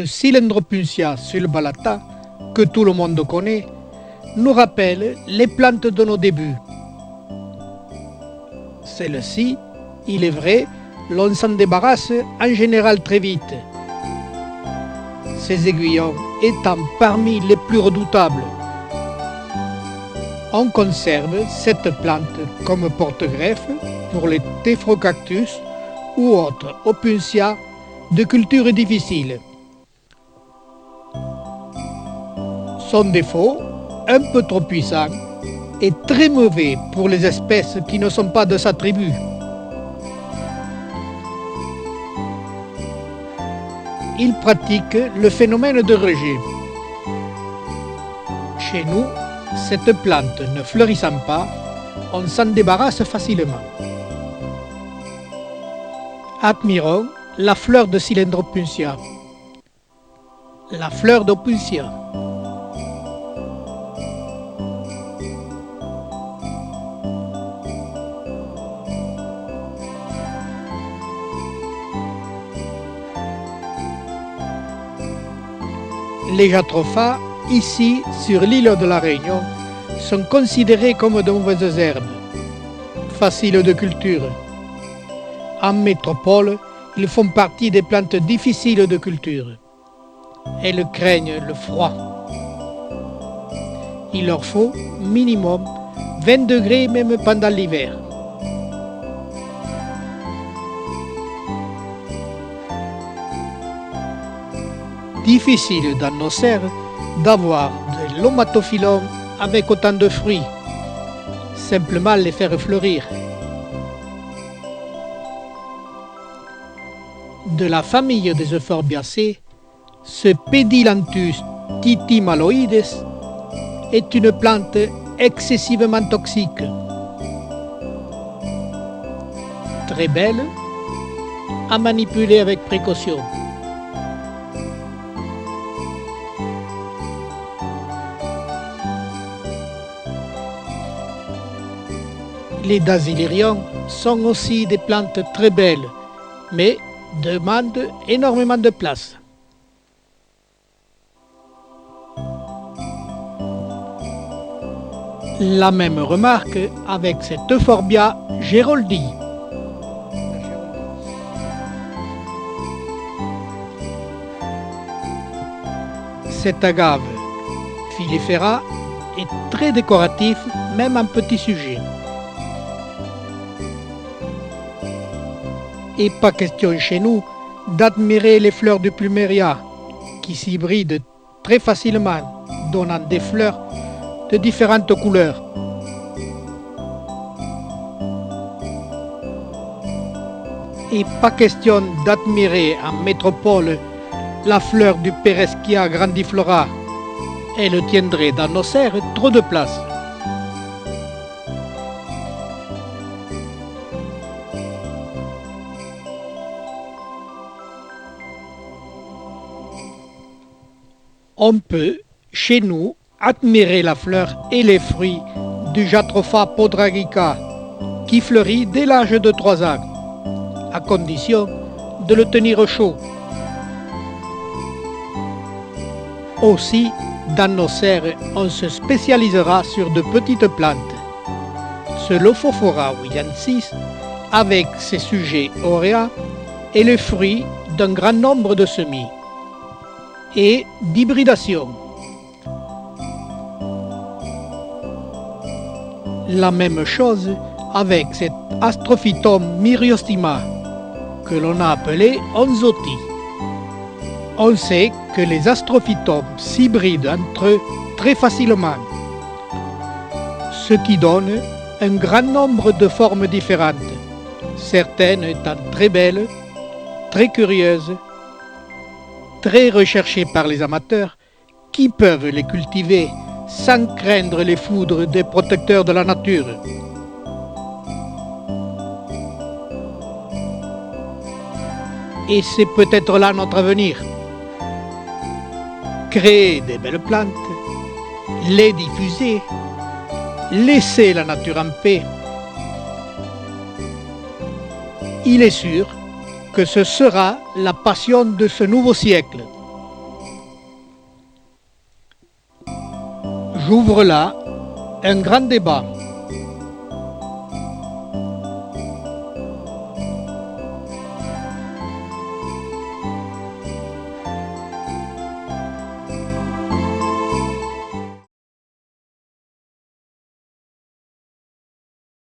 Ce Cylindropuntia sulballata, que tout le monde connaît, nous rappelle les plantes de nos débuts. Celles-ci, il est vrai, l'on s'en débarrasse en général très vite, ces aiguillons étant parmi les plus redoutables. On conserve cette plante comme porte-greffe pour les téphroncactus ou autres opuntia de culture difficile. Son défaut, un peu trop puissant, est très mauvais pour les espèces qui ne sont pas de sa tribu. Il pratique le phénomène de rejet. Chez nous, cette plante ne fleurissant pas, on s'en débarrasse facilement. Admirons la fleur de Cylindropuntia. La fleur d'Opuntia. Les jatropha, ici sur l'île de la Réunion, sont considérés comme de mauvaises herbes, faciles de culture. En métropole, ils font partie des plantes difficiles de culture. Elles craignent le froid. Il leur faut minimum 20 degrés même pendant l'hiver. Difficile dans nos serres d'avoir de l'omatophyllum avec autant de fruits, simplement les faire fleurir. De la famille des Euphorbiacées, ce Pedilanthus titimaloides est une plante excessivement toxique. Très belle, à manipuler avec précaution. Les dasylirions sont aussi des plantes très belles, mais demandent énormément de place. La même remarque avec cette Euphorbia Geroldi. Cet agave filifera est très décoratif, même en petits sujets. Et pas question chez nous d'admirer les fleurs du pluméria qui s'hybrident très facilement, donnant des fleurs de différentes couleurs. Et pas question d'admirer en métropole la fleur du Pereschia grandiflora. Elle tiendrait dans nos serres trop de place. On peut, chez nous, admirer la fleur et les fruits du Jatropha podragica, qui fleurit dès l'âge de 3 ans, à condition de le tenir chaud. Aussi, dans nos serres, on se spécialisera sur de petites plantes. Ce Lophophora williamsis, avec ses sujets auréats, est le fruit d'un grand nombre de semis et d'hybridation. La même chose avec cet Astrophytum myriostima, que l'on a appelé Onzoti. On sait que les astrophytums s'hybrident entre eux très facilement, ce qui donne un grand nombre de formes différentes, certaines étant très belles, très curieuses, très recherchées par les amateurs qui peuvent les cultiver sans craindre les foudres des protecteurs de la nature. Et c'est peut-être là notre avenir. Créer des belles plantes, les diffuser, laisser la nature en paix. Il est sûr que ce sera la passion de ce nouveau siècle. J'ouvre là un grand débat.